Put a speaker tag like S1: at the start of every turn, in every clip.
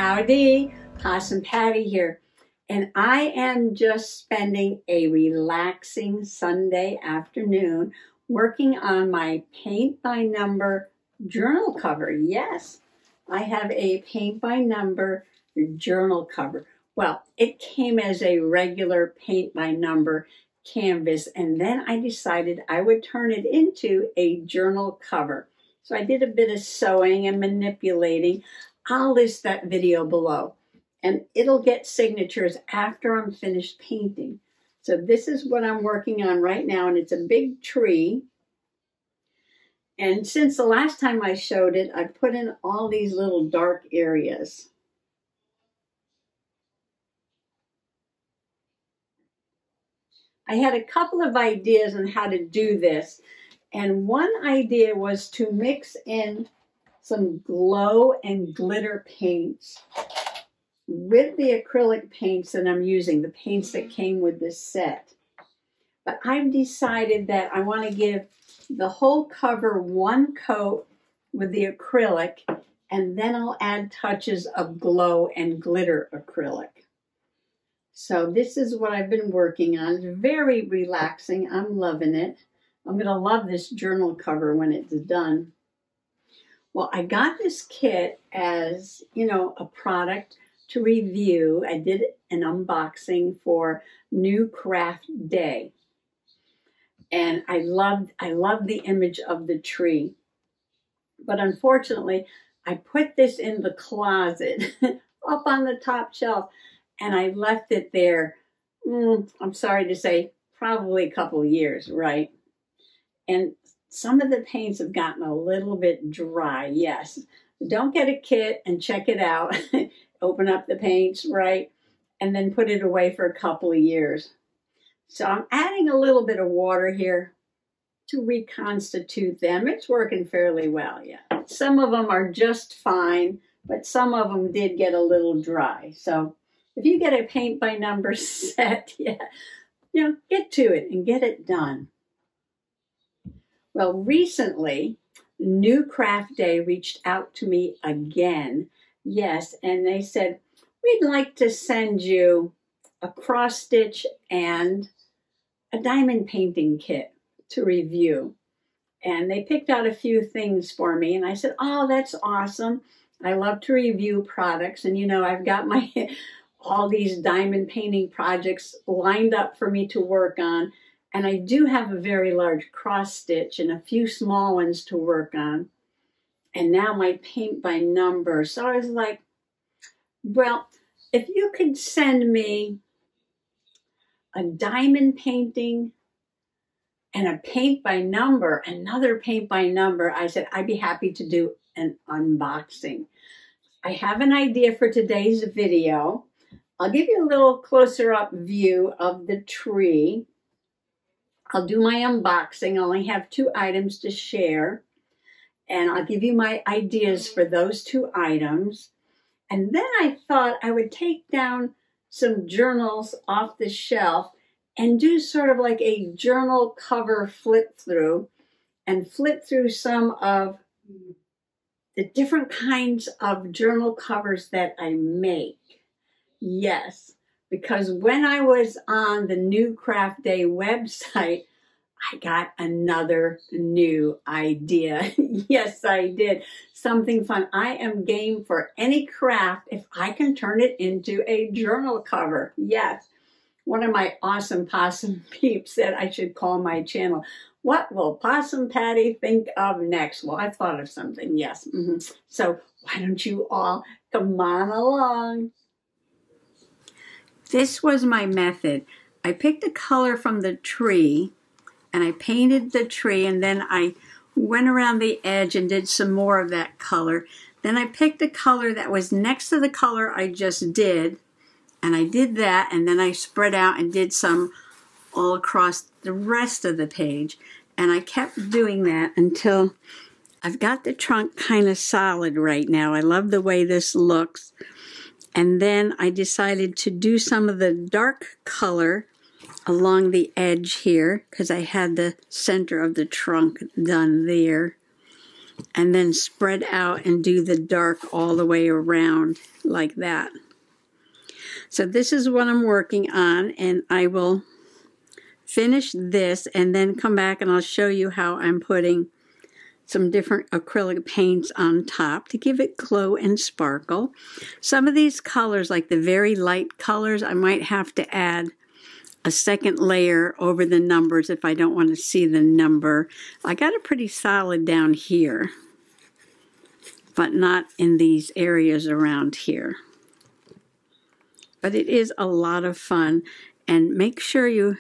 S1: Howdy, Possum Patty here, and I am just spending a relaxing Sunday afternoon working on my paint by number journal cover. Yes, I have a paint by number journal cover. Well, it came as a regular paint by number canvas, and then I decided I would turn it into a journal cover. So I did a bit of sewing and manipulating. I'll list that video below, and it'll get signatures after I'm finished painting. So this is what I'm working on right now, and it's a big tree. And since the last time I showed it, I put in all these little dark areas. I had a couple of ideas on how to do this, and one idea was to mix in some glow and glitter paints with the acrylic paints that I'm using, the paints that came with this set. But I've decided that I want to give the whole cover one coat with the acrylic, and then I'll add touches of glow and glitter acrylic. So this is what I've been working on. It's very relaxing. I'm loving it. I'm going to love this journal cover when it's done. Well, I got this kit as, a product to review. I did an unboxing for New Craft Day. And I loved the image of the tree. But unfortunately, I put this in the closet up on the top shelf, and I left it there, I'm sorry to say, probably a couple of years, right? And some of the paints have gotten a little bit dry, yes. Don't get a kit and check it out. Open up the paints, right? And then put it away for a couple of years. So I'm adding a little bit of water here to reconstitute them. It's working fairly well, yeah. Some of them are just fine, but some of them did get a little dry. So if you get a paint by number set, get to it and get it done. Well, recently, New Craft Day reached out to me again. Yes, and they said, we'd like to send you a cross stitch and a diamond painting kit to review. And they picked out a few things for me, and I said, oh, that's awesome. I love to review products, and I've got all these diamond painting projects lined up for me to work on. And I do have a very large cross stitch and a few small ones to work on. And now my paint by number. So I was like, well, if you could send me a diamond painting and a paint by number, another paint by number, I said, I'd be happy to do an unboxing. I have an idea for today's video. I'll give you a little closer up view of the tree. I'll do my unboxing. I only have 2 items to share. And I'll give you my ideas for those 2 items. And then I thought I would take down some journals off the shelf and do sort of like a journal cover flip through and flip through some of the different kinds of journal covers that I make. Yes, because when I was on the New Craft Day website, I got another new idea. Yes, I did. Something fun. I am game for any craft if I can turn it into a journal cover. Yes. One of my awesome possum peeps said I should call my channel, what will Possum Patty think of next? Well, I've thought of something, yes. So why don't you all come on along? This was my method. I picked a color from the tree, and I painted the tree, and then I went around the edge and did some more of that color. Then I picked a color that was next to the color I just did, and I did that, and then I spread out and did some all across the rest of the page. And I kept doing that until I've got the trunk kind of solid right now. I love the way this looks. And then I decided to do some of the dark color along the edge here because I had the center of the trunk done there. and then spread out and do the dark all the way around like that. So this is what I'm working on, and I will finish this and then come back and I'll show you how I'm putting some different acrylic paints on top to give it glow and sparkle. Some of these colors, like the very light colors, I might have to add a second layer over the numbers if I don't want to see the number. I got it pretty solid down here, but not in these areas around here. But it is a lot of fun, and make sure you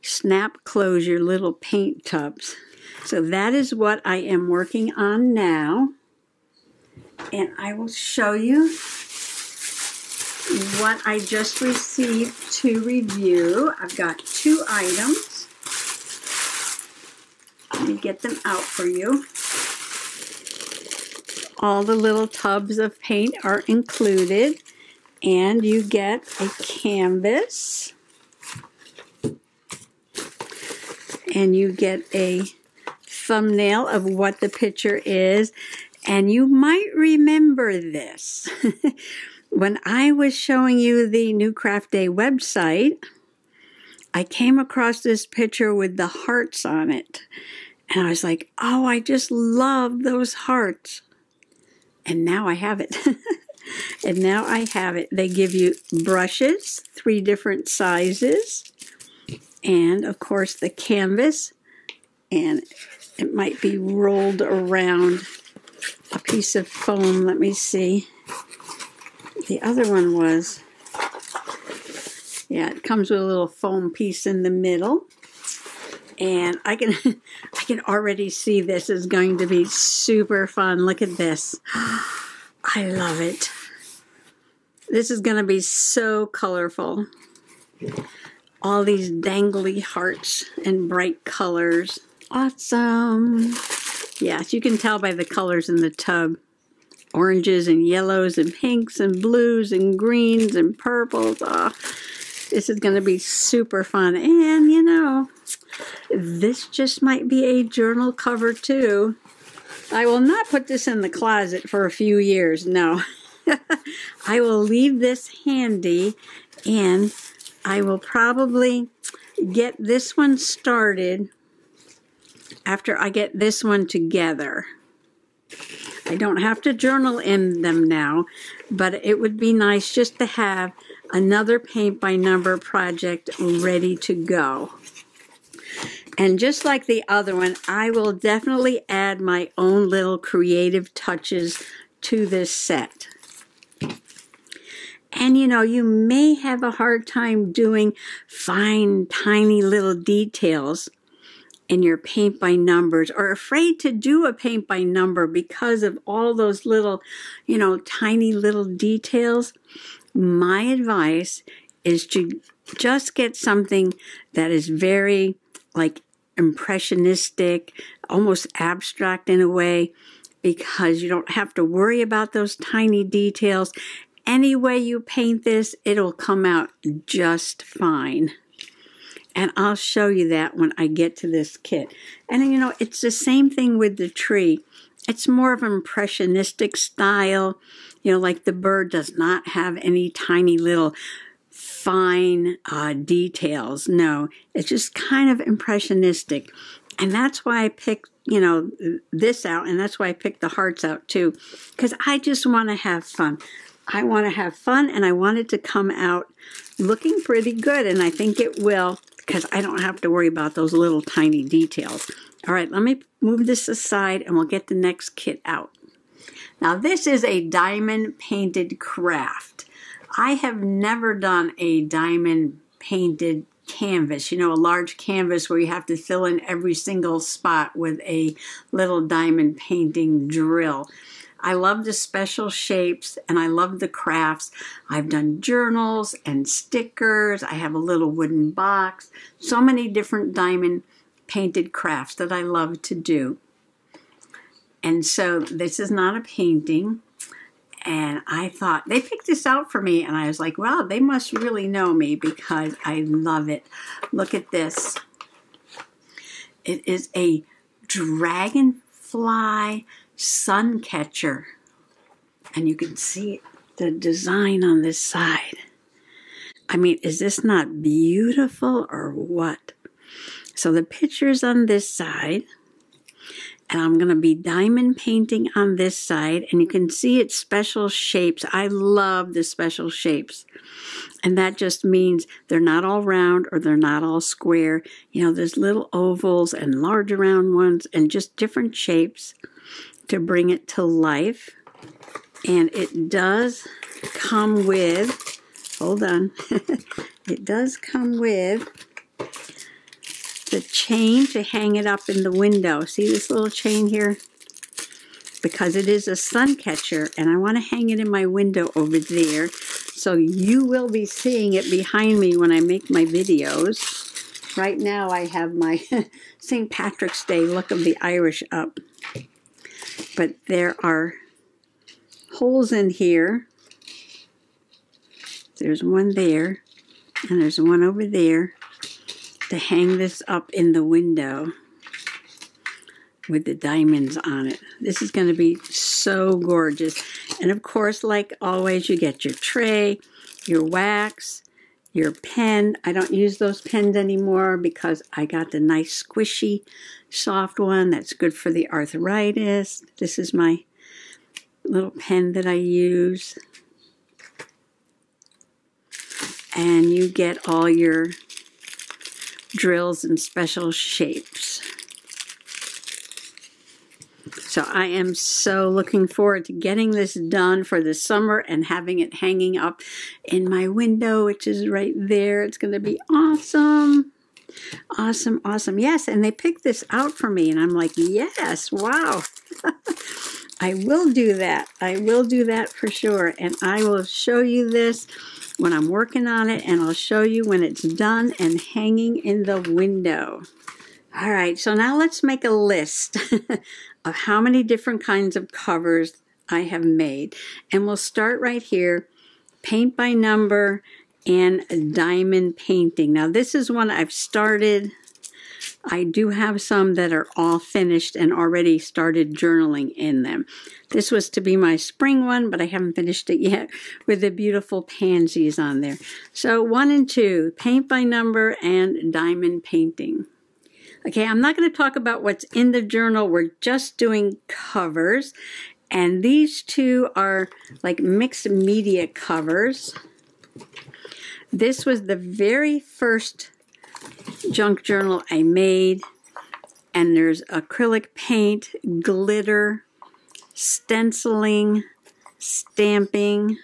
S1: snap close your little paint tubs. So that is what I am working on now, and I will show you what I just received to review. I've got 2 items. Let me get them out for you. All the little tubs of paint are included, and you get a canvas, and you get a thumbnail of what the picture is, and you might remember this. When I was showing you the New Craft Day website, I came across this picture with the hearts on it. And I was like, oh, I just love those hearts. And now I have it. And now I have it. They give you brushes, 3 different sizes. And, of course, the canvas. And it might be rolled around a piece of foam. Let me see. The other one was, yeah, it comes with a little foam piece in the middle. And I can already see this is going to be super fun. Look at this. I love it. This is going to be so colorful. All these dangly hearts and bright colors. Awesome. Yes, you can tell by the colors in the tub. Oranges and yellows and pinks and blues and greens and purples. Oh, this is going to be super fun. And, you know, this just might be a journal cover too. I will not put this in the closet for a few years. No. I will leave this handy, and I will probably get this one started after I get this one together. I don't have to journal in them now, but it would be nice just to have another paint by number project ready to go. And just like the other one, I will definitely add my own little creative touches to this set. And you know, you may have a hard time doing fine, tiny little details in your paint by numbers, or afraid to do a paint by number because of all those little, you know, tiny little details. My advice is to just get something that is very like impressionistic, almost abstract in a way, because you don't have to worry about those tiny details. Any way you paint this, it'll come out just fine. And I'll show you that when I get to this kit. And, you know, it's the same thing with the tree. It's more of an impressionistic style. You know, like the bird does not have any tiny little fine details. No, it's just kind of impressionistic. And that's why I picked, you know, this out. And that's why I picked the hearts out too. Because I just want to have fun. I want to have fun, and I want it to come out looking pretty good. And I think it will, because I don't have to worry about those little tiny details. All right, let me move this aside and we'll get the next kit out. Now this is a diamond painted craft. I have never done a diamond painted canvas, you know, a large canvas where you have to fill in every single spot with a little diamond painting drill. I love the special shapes and I love the crafts. I've done journals and stickers. I have a little wooden box. So many different diamond painted crafts that I love to do. And so this is not a painting. And I thought, they picked this out for me. And I was like, wow, they must really know me because I love it. Look at this. It is a dragonfly butterfly sun catcher. And you can see the design on this side. I mean, is this not beautiful or what? So the picture's on this side. And I'm going to be diamond painting on this side. And you can see it's special shapes. I love the special shapes. And that just means they're not all round or they're not all square. You know, there's little ovals and larger round ones and just different shapes to bring it to life. And it does come with, hold on, it does come with the chain to hang it up in the window. See this little chain here? Because it is a sun catcher and I want to hang it in my window over there. So you will be seeing it behind me when I make my videos. Right now I have my St. Patrick's Day look of the Irish up. But there are holes in here. There's one there and there's one over there to hang this up in the window with the diamonds on it. This is going to be so gorgeous. And of course, like always, you get your tray, your wax, your pen. I don't use those pens anymore because I got the nice squishy soft one that's good for the arthritis. This is my little pen that I use. And you get all your drills and special shapes. So I am so looking forward to getting this done for the summer and having it hanging up in my window, which is right there. It's going to be awesome. Awesome, awesome. Yes, and they picked this out for me, and I'm like, yes, wow. I will do that. I will do that for sure, and I will show you this when I'm working on it, and I'll show you when it's done and hanging in the window. All right, so now let's make a list of how many different kinds of covers I have made. And we'll start right here, paint by number and diamond painting. Now this is one I've started. I do have some that are all finished and already started journaling in them. This was to be my spring one, but I haven't finished it yet with the beautiful pansies on there. So 1 and 2, paint by number and diamond painting. Okay, I'm not going to talk about what's in the journal. We're just doing covers. And these two are like mixed media covers. This was the very first junk journal I made. And there's acrylic paint, glitter, stenciling, stamping.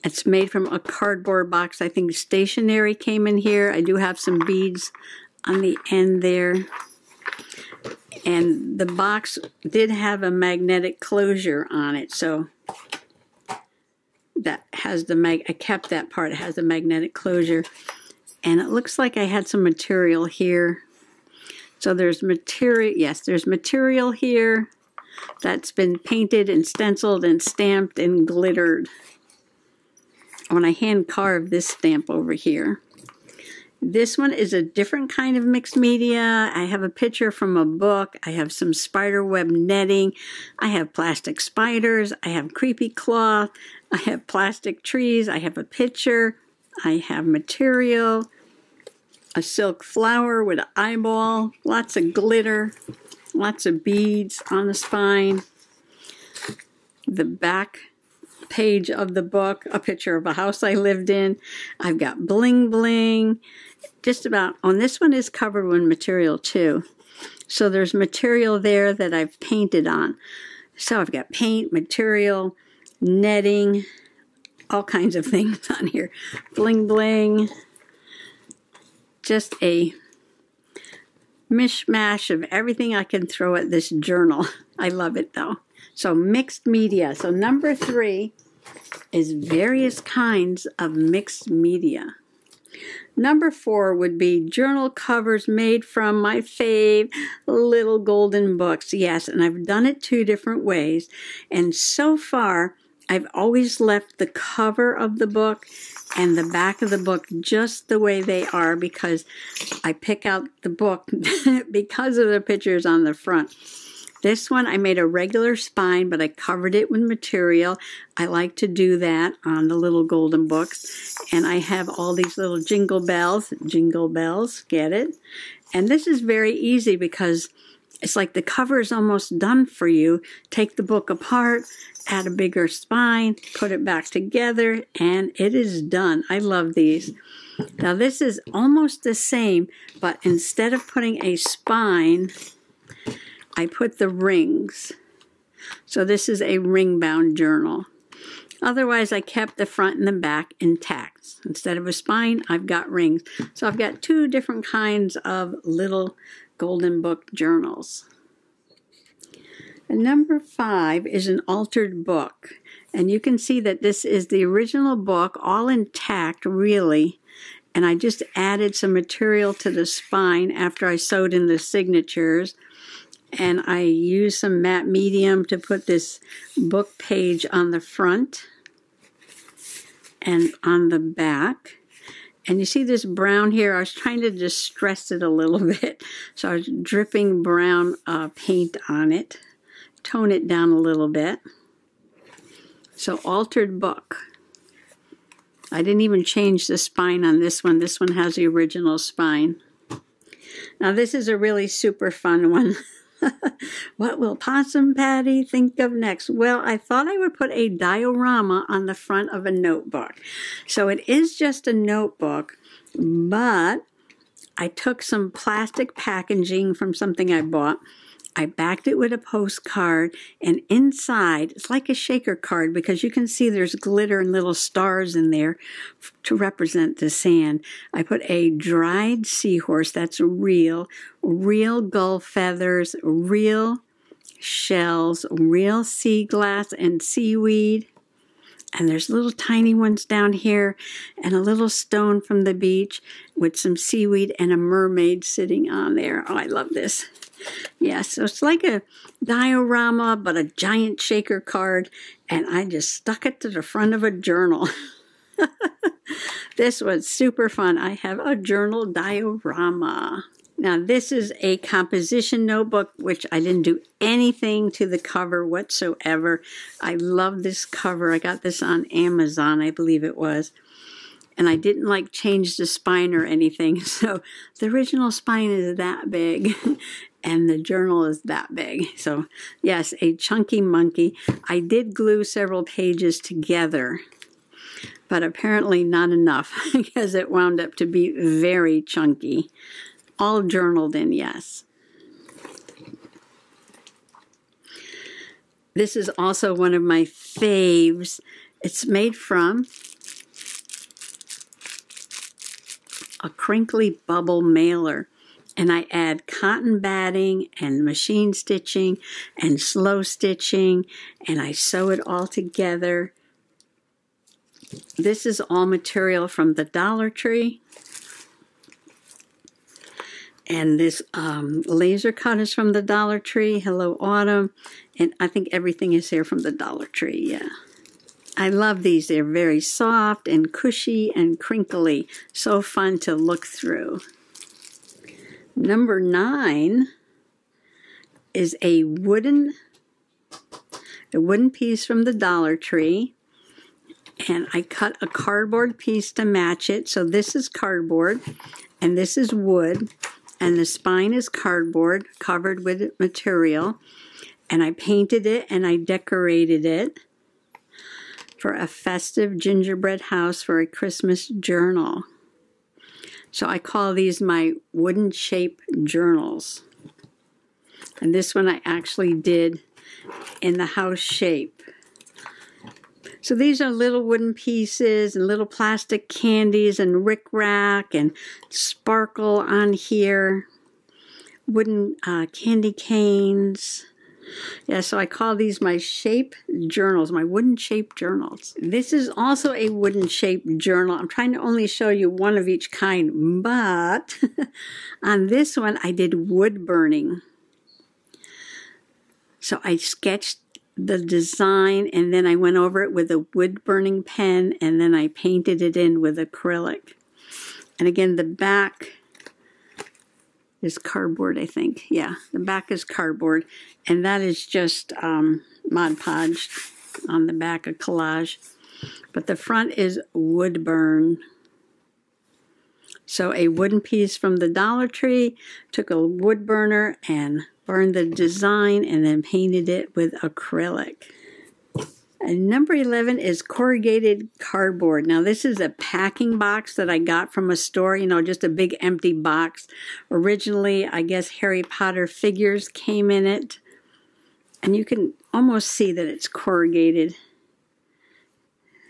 S1: It's made from a cardboard box. I think stationery came in here. I do have some beads on the end there. And the box did have a magnetic closure on it. So that has the I kept that part. It has a magnetic closure. And it looks like I had some material here. So there's material, yes, there's material here that's been painted and stenciled and stamped and glittered. When I hand carved this stamp over here. This one is a different kind of mixed media. I have a picture from a book. I have some spider web netting. I have plastic spiders. I have creepy cloth. I have plastic trees. I have a picture. I have material. A silk flower with an eyeball. Lots of glitter. Lots of beads on the spine. The back page of the book, a picture of a house I lived in. I've got bling bling. Just about, on this one is covered with material too. So there's material there that I've painted on. So I've got paint, material, netting, all kinds of things on here. Bling bling. Just a mishmash of everything I can throw at this journal. I love it though. So mixed media. So number 3 is various kinds of mixed media. Number 4 would be journal covers made from my fave little golden books. Yes, and I've done it 2 different ways. And so far, I've always left the cover of the book and the back of the book just the way they are because I pick out the book because of the pictures on the front. This one I made a regular spine, but I covered it with material. I like to do that on the little golden books. And I have all these little jingle bells, get it? And this is very easy because it's like the cover is almost done for you. Take the book apart, add a bigger spine, put it back together, and it is done. I love these. Now this is almost the same, but instead of putting a spine, I put the rings. So this is a ring-bound journal. Otherwise, I kept the front and the back intact. Instead of a spine, I've got rings. So I've got two different kinds of little golden book journals. And number 5 is an altered book. And you can see that this is the original book, all intact, really. And I just added some material to the spine after I sewed in the signatures. And I used some matte medium to put this book page on the front and on the back. And you see this brown here, I was trying to distress it a little bit. So I was dripping brown paint on it, tone it down a little bit. So altered book. I didn't even change the spine on this one. This one has the original spine. Now this is a really super fun one. What will Possum Patty think of next? Well, I thought I would put a diorama on the front of a notebook. So it is just a notebook, but I took some plastic packaging from something I bought. I backed it with a postcard, and inside, it's like a shaker card because you can see there's glitter and little stars in there to represent the sand. I put a dried seahorse, that's real gull feathers, real shells, real sea glass and seaweed. And there's little tiny ones down here and a little stone from the beach with some seaweed and a mermaid sitting on there. Oh, I love this. Yeah, so it's like a diorama, but a giant shaker card, and I just stuck it to the front of a journal. This was super fun. I have a journal diorama. Now, this is a composition notebook, which I didn't do anything to the cover whatsoever. I love this cover. I got this on Amazon, I believe it was. And I didn't like change the spine or anything. So the original spine is that big and the journal is that big. So yes, a chunky monkey. I did glue several pages together, but apparently not enough because it wound up to be very chunky. All journaled in, yes. This is also one of my faves. It's made from a crinkly bubble mailer, and I add cotton batting and machine stitching and slow stitching, and I sew it all together. This is all material from the Dollar Tree, and this laser cut is from the Dollar Tree. Hello Autumn, and I think everything is here from the Dollar Tree. Yeah. I love these. They're very soft and cushy and crinkly. So fun to look through. Number 9 is a wooden piece from the Dollar Tree. And I cut a cardboard piece to match it. So this is cardboard and this is wood. And the spine is cardboard covered with material. And I painted it and I decorated it for a festive gingerbread house for a Christmas journal. So I call these my wooden shape journals. And this one I actually did in the house shape. So these are little wooden pieces and little plastic candies and rickrack and sparkle on here. Wooden candy canes. Yeah, so I call these my shape journals, my wooden shape journals. This is also a wooden shape journal. I'm trying to only show you one of each kind, but on this one I did wood burning. So I sketched the design, and then I went over it with a wood burning pen, and then I painted it in with acrylic. And again, the back is cardboard, I think. Yeah, the back is cardboard, and that is just Mod Podge on the back, a collage. But the front is wood burn. So a wooden piece from the Dollar Tree, took a wood burner and burned the design and then painted it with acrylic. And number 11 is corrugated cardboard. Now this is a packing box that I got from a store, you know, just a big empty box. Originally, I guess Harry Potter figures came in it. And you can almost see that it's corrugated.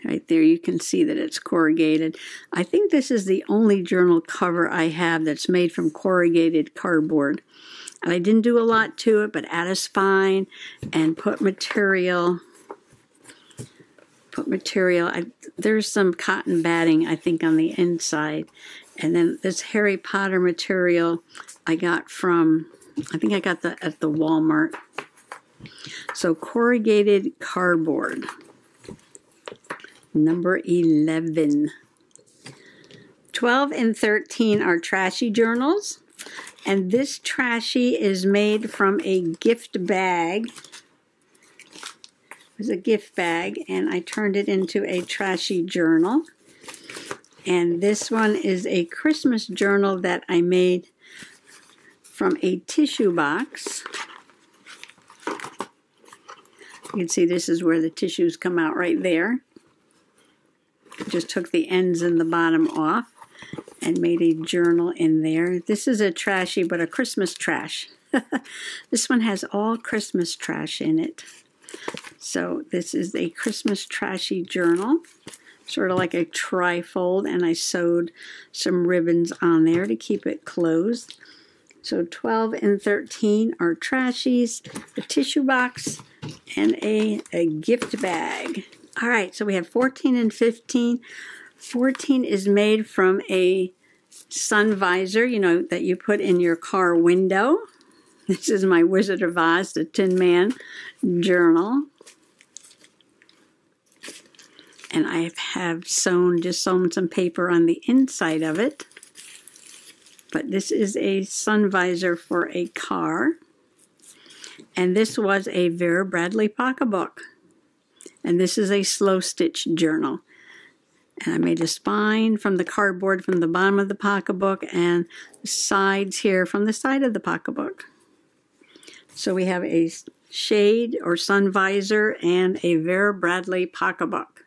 S1: Right there, you can see that it's corrugated. I think this is the only journal cover I have that's made from corrugated cardboard. And I didn't do a lot to it, but add a spine and put material. There's some cotton batting, I think, on the inside. And then this Harry Potter material I got from, I think I got that at the Walmart. So corrugated cardboard. Number 11. 12 and 13 are trashy journals. And this trashy is made from a gift bag. It was a gift bag, and I turned it into a trashy journal. And this one is a Christmas journal that I made from a tissue box. You can see this is where the tissues come out right there. Just took the ends and the bottom off and made a journal in there. This is a trashy, but a Christmas trash. This one has all Christmas trash in it. So this is a Christmas trashy journal, sort of like a trifold, and I sewed some ribbons on there to keep it closed. So 12 and 13 are trashies, a tissue box, and a gift bag. All right, so we have 14 and 15. 14 is made from a sun visor, you know, that you put in your car window. This is my Wizard of Oz, the Tin Man journal. And I have sewn some paper on the inside of it. But this is a sun visor for a car. And this was a Vera Bradley pocketbook. And this is a slow stitch journal. And I made a spine from the cardboard from the bottom of the pocketbook and the sides here from the side of the pocketbook. So we have a shade or sun visor and a Vera Bradley pocketbook.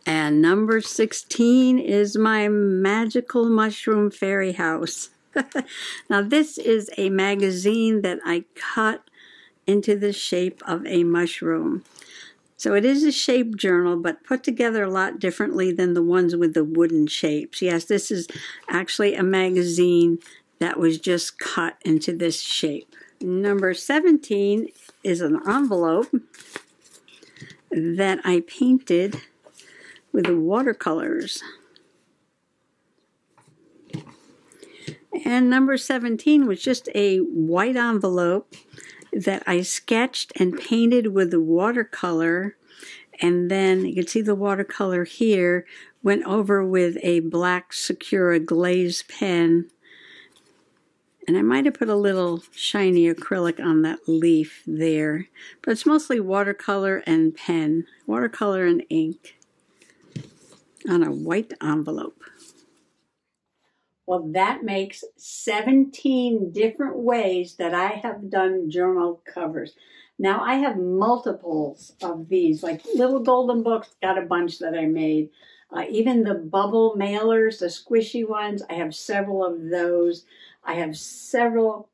S1: And number 16 is my Magical Mushroom Fairy House. Now this is a magazine that I cut into the shape of a mushroom. So it is a shape journal, but put together a lot differently than the ones with the wooden shapes. Yes, this is actually a magazine that was just cut into this shape. Number 17 is an envelope that I painted with watercolors. And number 17 was just a white envelope that I sketched and painted with the watercolor, and then you can see the watercolor here, went over with a black Sakura glaze pen, and I might have put a little shiny acrylic on that leaf there, but it's mostly watercolor and pen, watercolor and ink on a white envelope. Well, that makes 17 different ways that I have done journal covers. Now, I have multiples of these, like Little Golden Books, got a bunch that I made. Even the bubble mailers, the squishy ones, I have several of those. I have several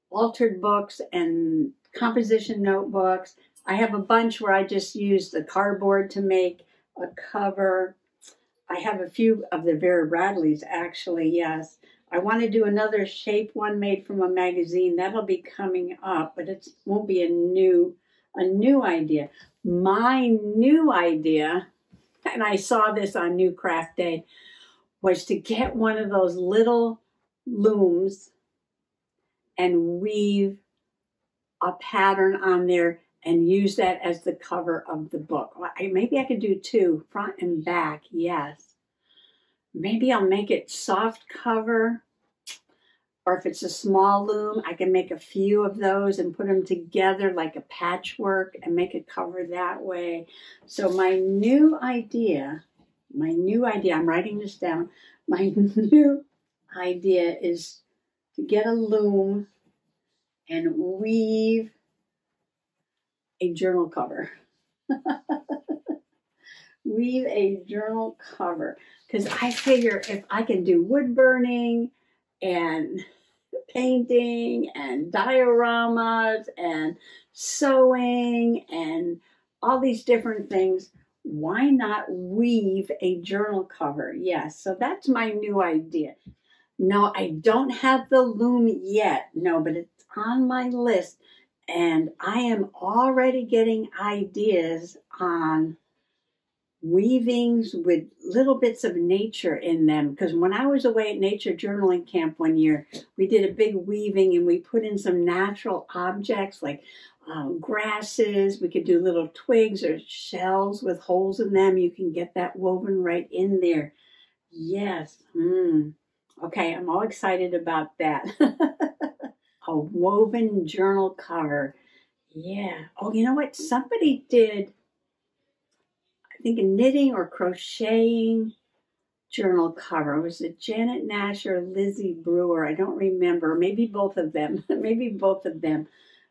S1: altered books and composition notebooks. I have a bunch where I just used the cardboard to make a cover. I have a few of the Vera Bradleys, actually, yes. I want to do another shape one made from a magazine. That'll be coming up, but it won't be a new idea. My new idea, and I saw this on New Craft Day, was to get one of those little looms and weave a pattern on there and use that as the cover of the book. Maybe I could do two, front and back, yes. Maybe I'll make it soft cover, or if it's a small loom, I can make a few of those and put them together like a patchwork and make a cover that way. So my new idea, I'm writing this down. My new idea is to get a loom and weave a journal cover. Weave a journal cover. Because I figure if I can do wood burning and painting and dioramas and sewing and all these different things, why not weave a journal cover? Yes, so that's my new idea. No, I don't have the loom yet. No, but it's on my list. And I am already getting ideas on weavings with little bits of nature in them. Because when I was away at Nature Journaling Camp one year, we did a big weaving and we put in some natural objects like grasses. We could do little twigs or shells with holes in them. You can get that woven right in there. Yes. Okay, I'm all excited about that. A woven journal cover. Yeah. Oh, you know what? Somebody did, I think, a knitting or crocheting journal cover. Was it Janet Nash or Lizzie Brewer? I don't remember. Maybe both of them. Maybe both of them.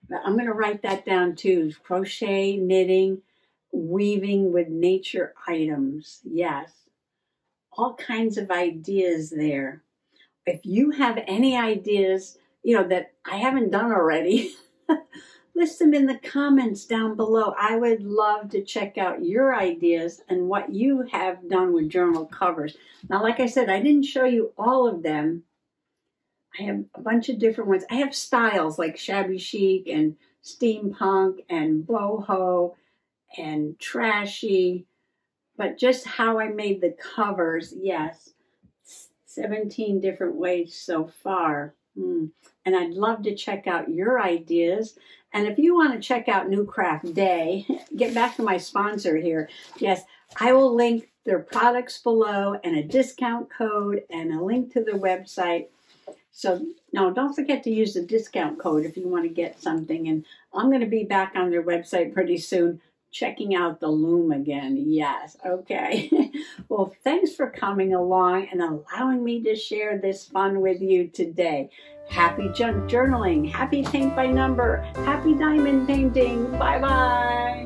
S1: But I'm going to write that down too. Crochet, knitting, weaving with nature items. Yes. All kinds of ideas there. If you have any ideas, that I haven't done already, list them in the comments down below. I would love to check out your ideas and what you have done with journal covers. Now, like I said, I didn't show you all of them. I have a bunch of different ones. I have styles like shabby chic and steampunk and boho and trashy, but just how I made the covers, yes, 17 different ways so far. And I'd love to check out your ideas. And if you want to check out New Craft Day, get back to my sponsor here. Yes, I will link their products below and a discount code and a link to their website. So no, don't forget to use the discount code if you want to get something. And I'm going to be back on their website pretty soon, checking out the loom again. Yes, okay. Well, thanks for coming along and allowing me to share this fun with you today. Happy junk journaling, happy paint by number, happy diamond painting. Bye-bye.